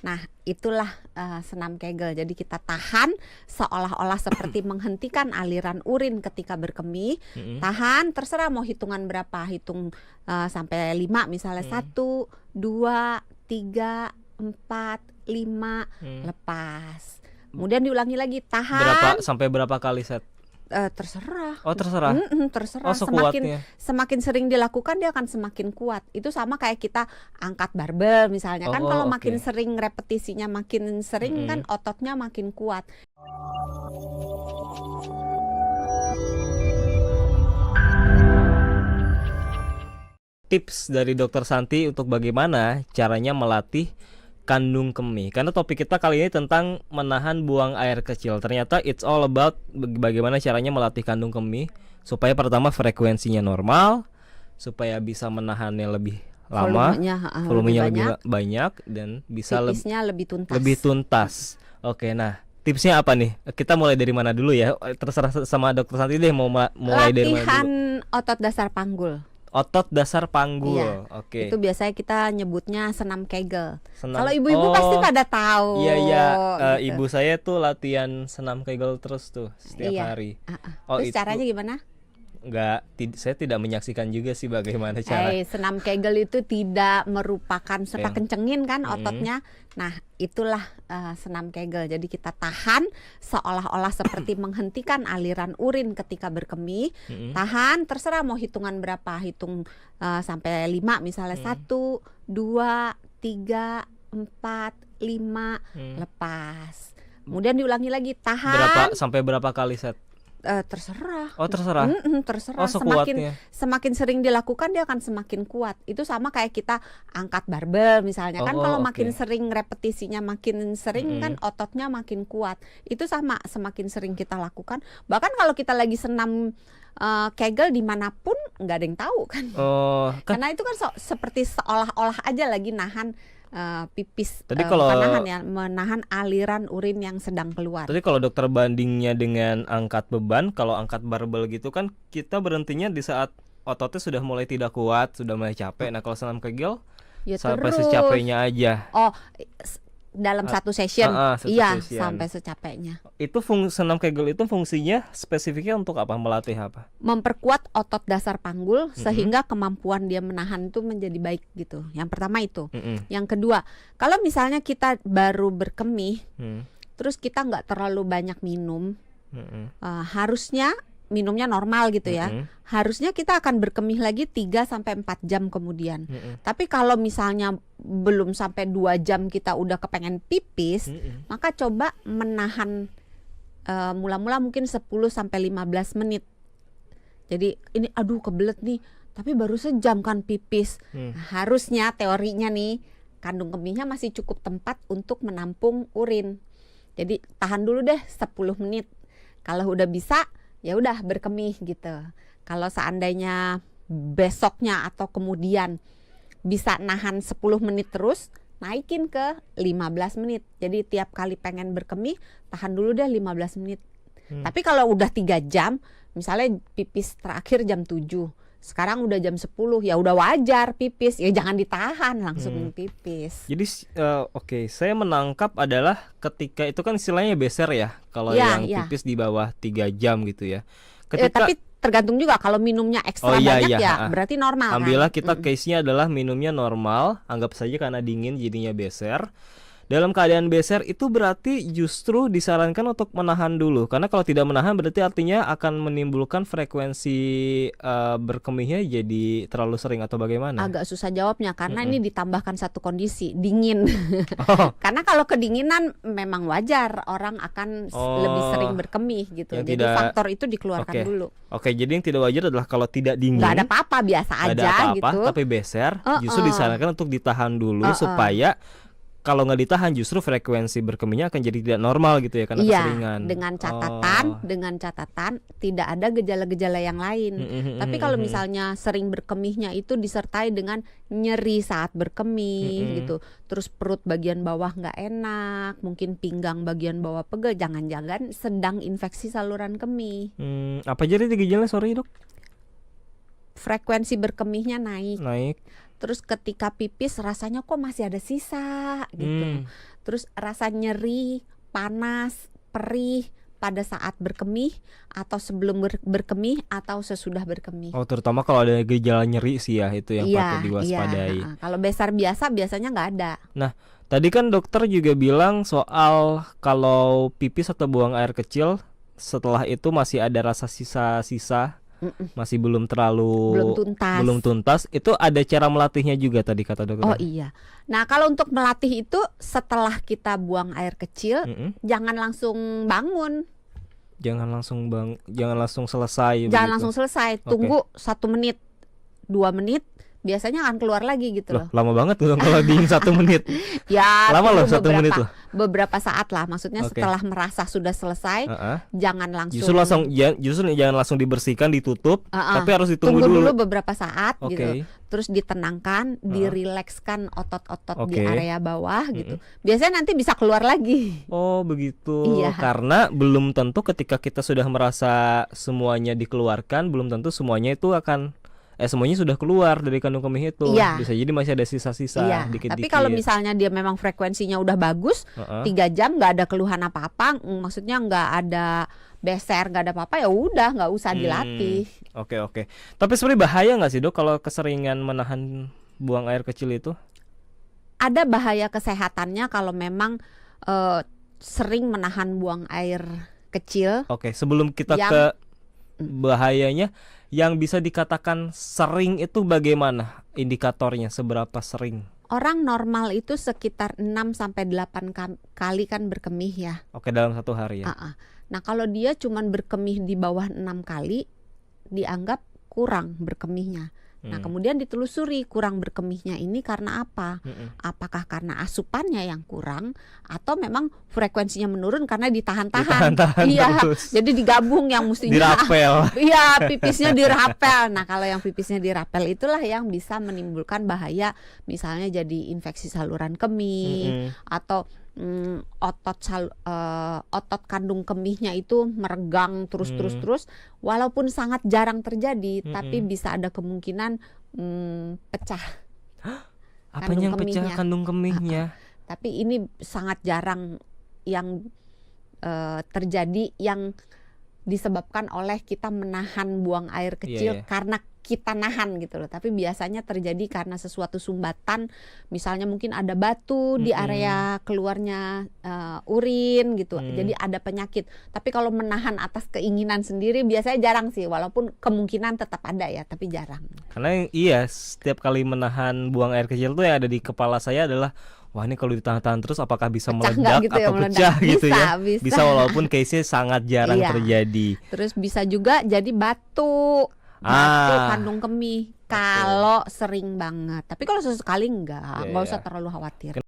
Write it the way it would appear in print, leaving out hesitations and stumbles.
Nah, itulah senam Kegel. Jadi kita tahan seolah-olah seperti menghentikan aliran urin ketika berkemih. Tahan, terserah mau hitungan berapa. Hitung sampai 5 misalnya. 1, 2, 3, 4, 5, lepas. Kemudian diulangi lagi, tahan. Sampai berapa kali set? Terserah. Oh, terserah. Terserah. Oh, sekuatnya. Semakin sering dilakukan dia akan semakin kuat. Itu sama kayak kita angkat barbel misalnya. Kan kalau makin sering repetisinya makin sering kan ototnya makin kuat. Tips dari Dokter Santi untuk bagaimana caranya melatih kandung kemih. Karena topik kita kali ini tentang menahan buang air kecil. Ternyata it's all about bagaimana caranya melatih kandung kemih supaya pertama frekuensinya normal, supaya bisa menahannya lebih lama, volumenya lebih banyak dan bisa lebih tuntas. Oke, nah tipsnya apa nih? Kita mulai dari mana dulu ya? Terserah sama Dokter Santi deh mau mulai dari mana dulu. Latihan otot dasar panggul. Otot dasar panggul. Iya, Oke. itu biasanya kita nyebutnya senam Kegel. Kalau ibu-ibu pasti pada tahu. Iya, gitu. Ibu saya tuh latihan senam Kegel terus tuh setiap hari. Terus caranya gimana? Saya tidak menyaksikan juga sih bagaimana cara. Senam Kegel itu tidak merupakan serta kencengin kan ototnya. Nah, itulah senam Kegel. Jadi kita tahan seolah-olah seperti menghentikan aliran urin ketika berkemih. Tahan, terserah mau hitungan berapa. Hitung sampai 5 misalnya. 1, 2, 3, 4, 5, lepas. Kemudian diulangi lagi, tahan. Sampai berapa kali set? Terserah. Oh, terserah. Terserah. Oh, sekuatnya. Semakin sering dilakukan dia akan semakin kuat. Itu sama kayak kita angkat barbel misalnya. Kan kalau makin sering repetisinya makin sering kan ototnya makin kuat. Itu sama, semakin sering kita lakukan. Bahkan kalau kita lagi senam Kegel dimanapun nggak ada yang tahu kan. Karena itu kan seperti seolah-olah aja lagi nahan pipis. Tadi kalau menahan aliran urin yang sedang keluar. Tadi kalau dokter bandingnya dengan angkat beban, kalau angkat barbel gitu kan kita berhentinya di saat ototnya sudah mulai tidak kuat, sudah mulai capek. Nah, kalau senam Kegel sampai secapeknya aja. Dalam satu session, sampai secapeknya. Itu senam Kegel itu fungsinya spesifiknya untuk apa? Melatih apa? Memperkuat otot dasar panggul sehingga kemampuan dia menahan itu menjadi baik gitu. Yang pertama itu. Yang kedua, kalau misalnya kita baru berkemih, terus kita nggak terlalu banyak minum, harusnya minumnya normal gitu ya. Harusnya kita akan berkemih lagi 3-4 jam kemudian. Tapi kalau misalnya belum sampai 2 jam kita udah kepengen pipis, maka coba menahan mula-mula mungkin 10-15 menit. Jadi ini aduh kebelet nih, tapi baru sejam kan pipis. Harusnya teorinya nih kandung kemihnya masih cukup tempat untuk menampung urin. Jadi tahan dulu deh 10 menit. Kalau udah bisa ya udah berkemih gitu. Kalau seandainya besoknya atau kemudian bisa nahan 10 menit terus, naikin ke 15 menit. Jadi tiap kali pengen berkemih, tahan dulu deh 15 menit. Tapi kalau udah 3 jam, misalnya pipis terakhir jam 7, sekarang udah jam 10, ya udah wajar pipis. Ya jangan ditahan, langsung pipis. Jadi saya menangkap adalah ketika itu kan istilahnya beser ya. Kalau yang pipis di bawah 3 jam gitu ya. Tapi tergantung juga kalau minumnya ekstra banyak berarti normal. Ambillah kita case-nya adalah minumnya normal, anggap saja karena dingin jadinya beser. Dalam keadaan beser itu berarti justru disarankan untuk menahan dulu. Karena kalau tidak menahan berarti artinya akan menimbulkan frekuensi berkemihnya jadi terlalu sering atau bagaimana? Agak susah jawabnya karena ini ditambahkan satu kondisi, dingin. Karena kalau kedinginan memang wajar orang akan lebih sering berkemih gitu. Jadi faktor itu dikeluarkan dulu. Jadi yang tidak wajar adalah kalau tidak dingin. Nggak ada apa-apa, biasa aja gitu. Tapi beser justru disarankan untuk ditahan dulu supaya kalau nggak ditahan justru frekuensi berkemihnya akan jadi tidak normal gitu ya karena keseringan. Dengan catatan tidak ada gejala-gejala yang lain. Tapi kalau misalnya sering berkemihnya itu disertai dengan nyeri saat berkemih gitu, terus perut bagian bawah nggak enak, mungkin pinggang bagian bawah pegel, jangan-jangan sedang infeksi saluran kemih. Apa jadi gejalanya, sorry dok? Frekuensi berkemihnya naik. terus ketika pipis rasanya kok masih ada sisa gitu. Terus rasa nyeri, panas, perih pada saat berkemih atau sebelum berkemih atau sesudah berkemih. Oh, terutama kalau ada gejala nyeri sih ya, itu yang patut diwaspadai. Iya. Kalau besar biasa biasanya nggak ada. Nah, tadi kan dokter juga bilang soal kalau pipis atau buang air kecil setelah itu masih ada rasa sisa-sisa, masih belum tuntas. Itu ada cara melatihnya juga tadi kata dokter. Oh iya. Nah, kalau untuk melatih itu setelah kita buang air kecil, jangan langsung bangun. Jangan langsung selesai. Jangan langsung selesai. Tunggu 1 menit, 2 menit. Biasanya akan keluar lagi gitu loh. Lama banget tuh kalau dingin 1 menit. Ya, lama loh 1 menit loh. Beberapa saat lah. Maksudnya setelah merasa sudah selesai, jangan langsung. Justru jangan langsung dibersihkan, ditutup, tapi harus ditunggu dulu beberapa saat gitu. Terus ditenangkan, dirilekskan otot-otot di area bawah gitu. Biasanya nanti bisa keluar lagi. Oh begitu. Iya. Karena belum tentu ketika kita sudah merasa semuanya dikeluarkan, belum tentu semuanya itu akan semuanya sudah keluar dari kandung kemih itu. Bisa jadi masih ada sisa-sisa dikit-dikit. Tapi kalau misalnya dia memang frekuensinya udah bagus, 3 jam nggak ada keluhan apa-apa, maksudnya nggak ada beser, nggak ada apa-apa, ya udah nggak usah dilatih. Oke. Tapi sebenarnya bahaya nggak sih dok kalau keseringan menahan buang air kecil itu? Ada bahaya kesehatannya kalau memang sering menahan buang air kecil. Oke, sebelum kita ke bahayanya, yang bisa dikatakan sering itu bagaimana indikatornya, seberapa sering? Orang normal itu sekitar 6-8 kali kan berkemih ya. Oke, dalam 1 hari ya. Nah, kalau dia cuman berkemih di bawah 6 kali, dianggap kurang berkemihnya. Nah, kemudian ditelusuri kurang berkemihnya ini karena apa? Apakah karena asupannya yang kurang atau memang frekuensinya menurun karena ditahan-tahan? Iya, jadi digabung yang mestinya dirapel. Iya, pipisnya dirapel. Nah, kalau yang pipisnya dirapel itulah yang bisa menimbulkan bahaya, misalnya jadi infeksi saluran kemih atau otot kandung kemihnya itu meregang terus walaupun sangat jarang terjadi, tapi bisa ada kemungkinan pecah. Apanya yang pecah kandung kemihnya? Tapi ini sangat jarang yang terjadi, yang disebabkan oleh kita menahan buang air kecil karena kita nahan gitu loh. Tapi biasanya terjadi karena sesuatu sumbatan, misalnya mungkin ada batu di area keluarnya urin gitu. Jadi ada penyakit. Tapi kalau menahan atas keinginan sendiri biasanya jarang sih, walaupun kemungkinan tetap ada ya, tapi jarang. Karena setiap kali menahan buang air kecil tuh yang ada di kepala saya adalah, wah ini kalau ditahan-tahan terus apakah bisa meledak gitu atau pecah gitu ya? Bisa walaupun case-nya sangat jarang terjadi. Terus bisa juga jadi batu kandung kemih kalau sering banget. Tapi kalau sesekali enggak usah terlalu khawatir.